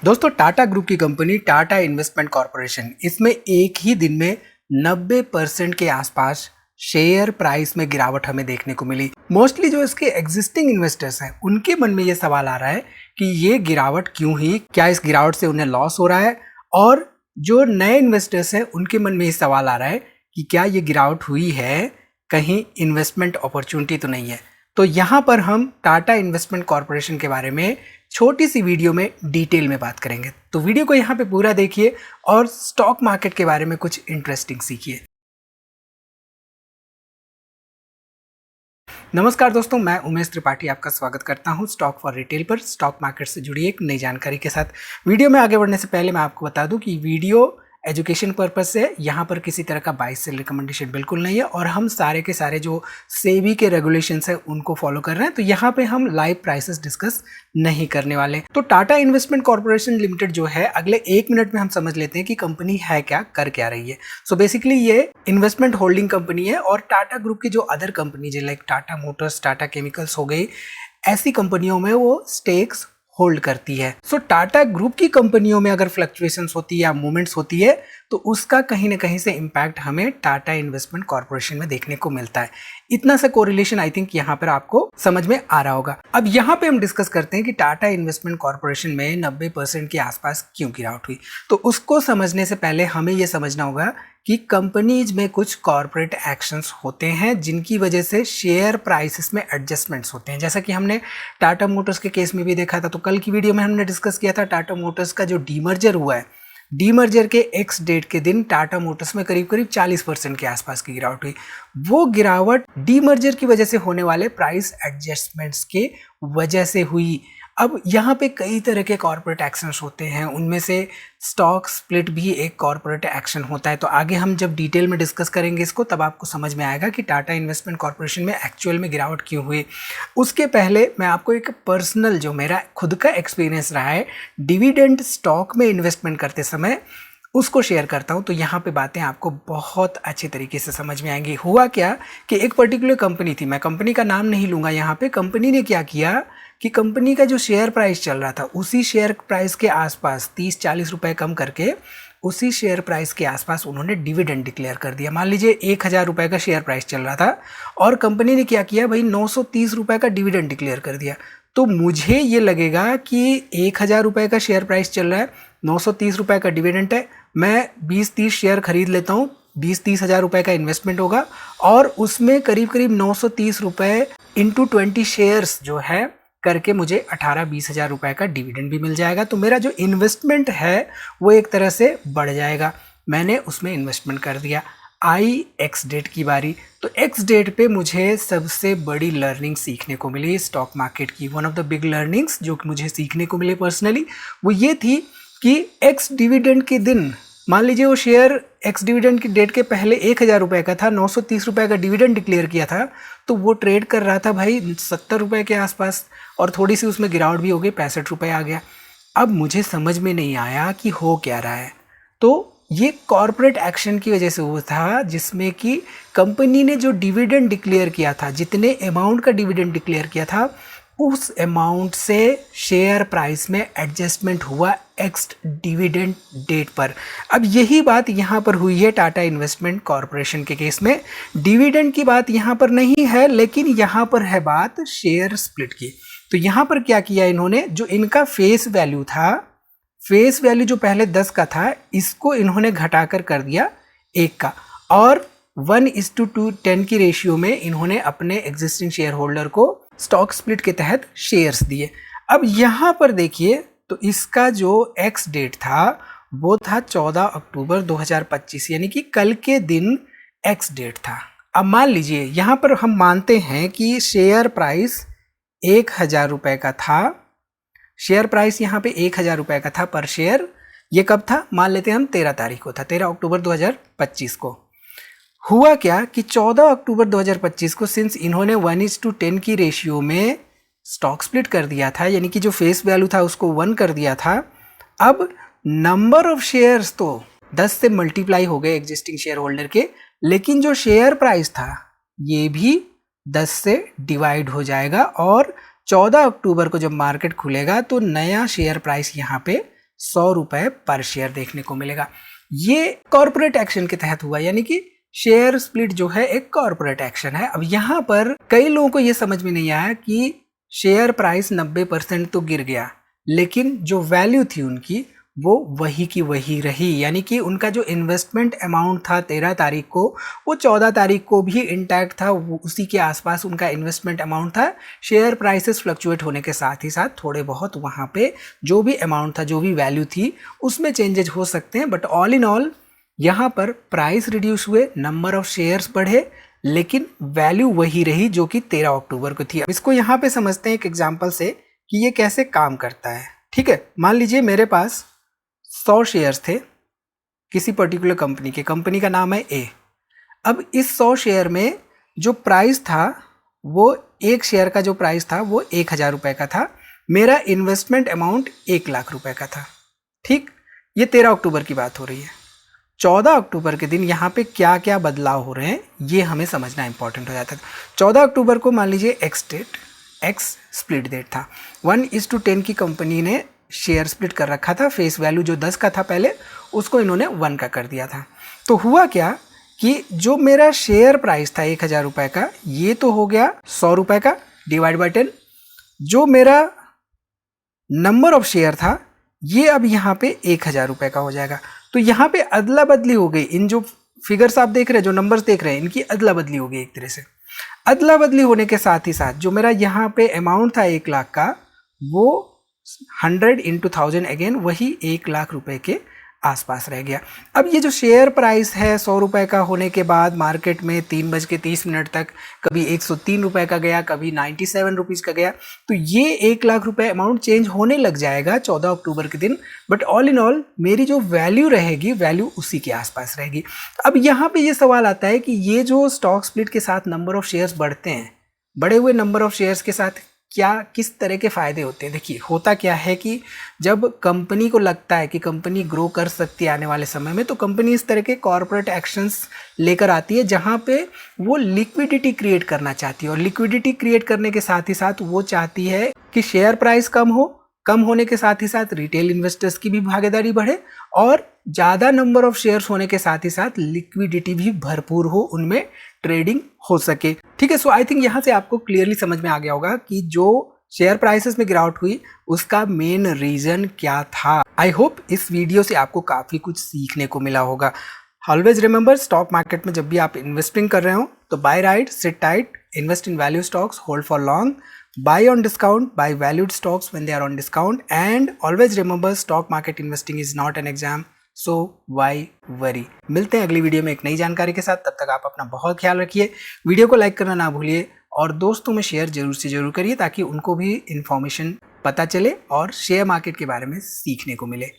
दोस्तों टाटा ग्रुप की company Tata investment corporation, इसमें एक ही दिन में 90% के आसपास शेयर प्राइस में गिरावट हमें देखने को मिली। मोस्टली जो इसके एग्जिस्टिंग इन्वेस्टर्स हैं उनके मन में ये सवाल आ रहा है कि ये गिरावट क्यों हुई, क्या इस गिरावट से उन्हें लॉस हो रहा है। और जो नए इन्वेस्टर्स हैं उनके मन में ये सवाल आ रहा है कि क्या ये गिरावट हुई है, कहीं इन्वेस्टमेंट अपॉर्चुनिटी तो नहीं है। तो यहाँ पर हम टाटा इन्वेस्टमेंट कॉर्पोरेशन के बारे में छोटी सी वीडियो में डिटेल में बात करेंगे। तो वीडियो को यहाँ पे पूरा देखिए और स्टॉक मार्केट के बारे में कुछ इंटरेस्टिंग सीखिए। नमस्कार दोस्तों, मैं उमेश त्रिपाठी आपका स्वागत करता हूं स्टॉक फॉर रिटेल पर स्टॉक मार्केट से जुड़ी एक नई जानकारी के साथ। वीडियो में आगे बढ़ने से पहले मैं आपको बता दूं कि वीडियो एजुकेशन पर्पस से, यहाँ पर किसी तरह का बाय सेल रिकमेंडेशन बिल्कुल नहीं है और हम सारे के सारे जो सेबी के रेगुलेशंस है उनको फॉलो कर रहे हैं। तो यहाँ पे हम लाइव प्राइसेस डिस्कस नहीं करने वाले। तो टाटा इन्वेस्टमेंट कॉर्पोरेशन लिमिटेड जो है, अगले 1 मिनट में हम समझ लेते हैं कि कंपनी है क्या, कर क्या रही है। सो बेसिकली ये इन्वेस्टमेंट होल्डिंग कंपनी है और टाटा ग्रुप की जो अदर कंपनी है like Tata Motors, Tata chemicals हो गई, ऐसी कंपनियों में वो स्टेक्स होल्ड करती है। सो टाटा ग्रुप की कंपनियों में अगर फ्लक्चुएशंस होती है या मूवमेंट्स होती है तो उसका कहीं ना कहीं से इम्पैक्ट हमें टाटा इन्वेस्टमेंट कॉर्पोरेशन में देखने को मिलता है। इतना सा कोरिलेशन आई थिंक यहाँ पर आपको समझ में आ रहा होगा। अब यहाँ पे हम डिस्कस करते हैं कि टाटा इन्वेस्टमेंट कॉर्पोरेशन में 90% के आसपास क्यों गिरावट हुई। तो उसको समझने से पहले हमें यह समझना होगा कि कंपनीज में कुछ कॉर्पोरेट एक्शंस होते हैं जिनकी वजह से शेयर प्राइसेस में एडजस्टमेंट्स होते हैं। जैसा कि हमने टाटा मोटर्स के केस में भी देखा था। तो कल की वीडियो में हमने डिस्कस किया था टाटा मोटर्स का जो डीमर्जर हुआ है, डीमर्जर के एक्स डेट के दिन टाटा मोटर्स में करीब करीब 40% के आसपास की गिरावट हुई। वो गिरावट डीमर्जर की वजह से होने वाले प्राइस एडजस्टमेंट्स के वजह से हुई। अब यहाँ पे कई तरह के कॉर्पोरेट एक्शंस होते हैं, उनमें से स्टॉक स्प्लिट भी एक कॉर्पोरेट एक्शन होता है। तो आगे हम जब डिटेल में डिस्कस करेंगे इसको, तब आपको समझ में आएगा कि टाटा इन्वेस्टमेंट कॉर्पोरेशन में एक्चुअल में गिरावट क्यों हुई। उसके पहले मैं आपको एक पर्सनल जो मेरा खुद का एक्सपीरियंस रहा है डिविडेंड स्टॉक में इन्वेस्टमेंट करते समय, उसको शेयर करता हूं। तो यहाँ पे बातें आपको बहुत अच्छे तरीके से समझ में आएंगी। हुआ क्या कि एक पर्टिकुलर कंपनी थी, मैं कंपनी का नाम नहीं लूँगा यहाँ पे। कंपनी ने क्या किया कि कंपनी का जो शेयर प्राइस चल रहा था उसी शेयर प्राइस के आसपास 30-40 रुपए कम करके उसी शेयर प्राइस के आसपास उन्होंने डिविडेंड डिक्लेयर कर दिया। मान लीजिए 1000 रुपये का शेयर प्राइस चल रहा था और कंपनी ने क्या किया भाई, 930 रुपये का डिविडेंड डिक्लेयर कर दिया। तो मुझे ये लगेगा कि 1000 रुपये का शेयर प्राइस चल रहा है, 930 रुपये का डिविडेंड है, मैं 20-30 शेयर खरीद लेता हूँ, 20-30 हज़ार रुपये का इन्वेस्टमेंट होगा और उसमें करीब करीब 930 रुपये इंटू 20 शेयर्स जो है करके मुझे 18-20 हज़ार रुपये का डिविडेंड भी मिल जाएगा। तो मेरा जो इन्वेस्टमेंट है वो एक तरह से बढ़ जाएगा। मैंने उसमें इन्वेस्टमेंट कर दिया। आई एक्स डेट की बारी। तो एक्स डेट पे मुझे सबसे बड़ी लर्निंग सीखने को मिली स्टॉक मार्केट की। One of the big learnings जो कि मुझे सीखने को मिले पर्सनली, वो ये थी कि एक्स डिविडेंड के दिन, मान लीजिए वो शेयर एक्स डिविडेंड की डेट के पहले 1000 रुपये का था, 930 रुपये का डिविडेंड डिक्लेयर किया था, तो वो ट्रेड कर रहा था भाई 70 रुपये के आसपास और थोड़ी सी उसमें गिरावट भी हो गई, 65 रुपये आ गया। अब मुझे समझ में नहीं आया कि हो क्या रहा है। तो ये कॉर्पोरेट एक्शन की वजह से हुआ था जिसमें कि कंपनी ने जो डिविडेंड डिक्लेयर किया था, जितने अमाउंट का डिविडेंड डिक्लेयर किया था, उस अमाउंट से शेयर प्राइस में एडजस्टमेंट हुआ एक्स डिविडेंड डेट पर। अब यही बात यहाँ पर हुई है टाटा इन्वेस्टमेंट कॉर्पोरेशन के केस में। डिविडेंड की बात यहाँ पर नहीं है, लेकिन यहाँ पर है बात शेयर स्प्लिट की। तो यहाँ पर क्या किया इन्होंने, जो इनका फेस वैल्यू था, फेस वैल्यू जो पहले 10 का था, इसको इन्होंने घटाकर कर दिया 1 का और 1:10 की रेशियो में इन्होंने अपने एग्जिस्टिंग शेयर होल्डर को स्टॉक स्प्लिट के तहत शेयर्स दिए। अब यहाँ पर देखिए, तो इसका जो एक्स डेट था वो था 14 अक्टूबर 2025, यानी कि कल के दिन एक्स डेट था। अब मान लीजिए यहाँ पर हम मानते हैं कि शेयर प्राइस 1000 रुपये का था, शेयर प्राइस यहाँ पे 1000 रुपये का था पर शेयर। ये कब था, मान लेते हैं हम 13 तारीख को था, 13 अक्टूबर 2025 को। हुआ क्या कि 14 अक्टूबर 2025 को सिंस इन्होंने 1:10 की रेशियो में स्टॉक स्प्लिट कर दिया था, यानी कि जो फेस वैल्यू था उसको 1 कर दिया था, अब नंबर ऑफ शेयर्स तो 10 से मल्टीप्लाई हो गए एग्जिस्टिंग शेयर होल्डर के, लेकिन जो शेयर प्राइस था ये भी 10 से डिवाइड हो जाएगा और 14 अक्टूबर को जब मार्केट खुलेगा तो नया शेयर प्राइस यहाँ पे ₹100 पर शेयर देखने को मिलेगा। ये कॉर्पोरेट एक्शन के तहत हुआ, यानी कि शेयर स्प्लिट जो है एक कॉर्पोरेट एक्शन है। अब यहाँ पर कई लोगों को ये समझ में नहीं आया कि शेयर प्राइस 90% तो गिर गया, लेकिन जो वैल्यू थी उनकी वो वही की वही रही, यानी कि उनका जो इन्वेस्टमेंट अमाउंट था 13 तारीख को, वो 14 तारीख को भी इंटैक्ट था, वो उसी के आसपास उनका इन्वेस्टमेंट अमाउंट था। शेयर प्राइसेस फ्लक्चुएट होने के साथ ही साथ थोड़े बहुत वहाँ पे जो भी अमाउंट था, जो भी वैल्यू थी, उसमें चेंजेज हो सकते हैं, बट ऑल इन ऑल यहाँ पर प्राइस रिड्यूस हुए, नंबर ऑफ शेयर्स बढ़े, लेकिन वैल्यू वही रही जो कि 13 अक्टूबर को थी। अब इसको यहाँ पे समझते हैं एक एग्जाम्पल से कि ये कैसे काम करता है। ठीक है, मान लीजिए मेरे पास 100 शेयर्स थे किसी पर्टिकुलर कंपनी के, कंपनी का नाम है ए। अब इस 100 शेयर में जो प्राइस था, वो एक शेयर का जो प्राइस था वो 1000 का था। मेरा इन्वेस्टमेंट अमाउंट 1 लाख रुपए का था। ठीक, ये 13 अक्टूबर की बात हो रही है। 14 अक्टूबर के दिन यहाँ पे क्या क्या बदलाव हो रहे हैं ये हमें समझना इंपॉर्टेंट हो जाता है। 14 अक्टूबर को मान लीजिए एक्स स्प्लिट डेट था। 1:10 की कंपनी ने शेयर स्प्लिट कर रखा था। फेस वैल्यू जो 10 का था पहले, उसको इन्होंने 1 का कर दिया था। तो हुआ क्या कि जो मेरा शेयर प्राइस था 1000 का, ये तो हो गया ₹100 का डिवाइड बाय 10। जो मेरा नंबर ऑफ शेयर था ये अब यहाँ पे 1000 का हो जाएगा। तो यहाँ पे अदला बदली हो गई। इन जो फिगर्स आप देख रहे हैं, जो नंबर्स देख रहे हैं, इनकी अदला बदली हो गई एक तरह से। अदला बदली होने के साथ ही साथ जो मेरा यहाँ पे अमाउंट था 1 लाख का, वो 100 into 1000 अगेन वही 1 लाख रुपए के आसपास रह गया। अब ये जो शेयर प्राइस है ₹100 का होने के बाद मार्केट में 3:30 तक कभी ₹103 का गया, कभी 97 रुपीज़ का गया, तो ये 1 लाख रुपए अमाउंट चेंज होने लग जाएगा 14 अक्टूबर के दिन। बट ऑल इन ऑल मेरी जो वैल्यू रहेगी, वैल्यू उसी के आसपास रहेगी। अब यहाँ पे ये सवाल आता है कि ये जो स्टॉक स्प्लिट के साथ नंबर ऑफ शेयर्स बढ़ते हैं, बढ़े हुए नंबर ऑफ शेयर्स के साथ क्या किस तरह के फ़ायदे होते हैं। देखिए, होता क्या है कि जब कंपनी को लगता है कि कंपनी ग्रो कर सकती है आने वाले समय में, तो कंपनी इस तरह के कॉर्पोरेट एक्शंस लेकर आती है जहां पे वो लिक्विडिटी क्रिएट करना चाहती है। और लिक्विडिटी क्रिएट करने के साथ ही साथ वो चाहती है कि शेयर प्राइस कम हो, कम होने के साथ ही साथ रिटेल इन्वेस्टर्स की भी भागीदारी बढ़े, और ज़्यादा नंबर ऑफ शेयर्स होने के साथ ही साथ लिक्विडिटी भी भरपूर हो, उनमें ट्रेडिंग हो सके। ठीक है, सो आई थिंक यहाँ से आपको क्लियरली समझ में आ गया होगा कि जो शेयर प्राइसेस में गिरावट हुई उसका मेन रीजन क्या था। आई होप इस वीडियो से आपको काफ़ी कुछ सीखने को मिला होगा। ऑलवेज रिमेंबर, स्टॉक मार्केट में जब भी आप इन्वेस्टिंग कर रहे हो तो buy right, sit tight, invest in value stocks, hold for long, buy on discount, buy valued stocks when they are on discount, and always remember stock market investing is not an exam, so why worry। मिलते हैं अगली video में एक नई जानकारी के साथ। तब तक आप अपना बहुत ख्याल रखिए। वीडियो को लाइक करना ना भूलिए और दोस्तों में शेयर जरूर से जरूर करिए ताकि उनको भी इंफॉर्मेशन पता चले और शेयर मार्केट के बारे में सीखने को मिले।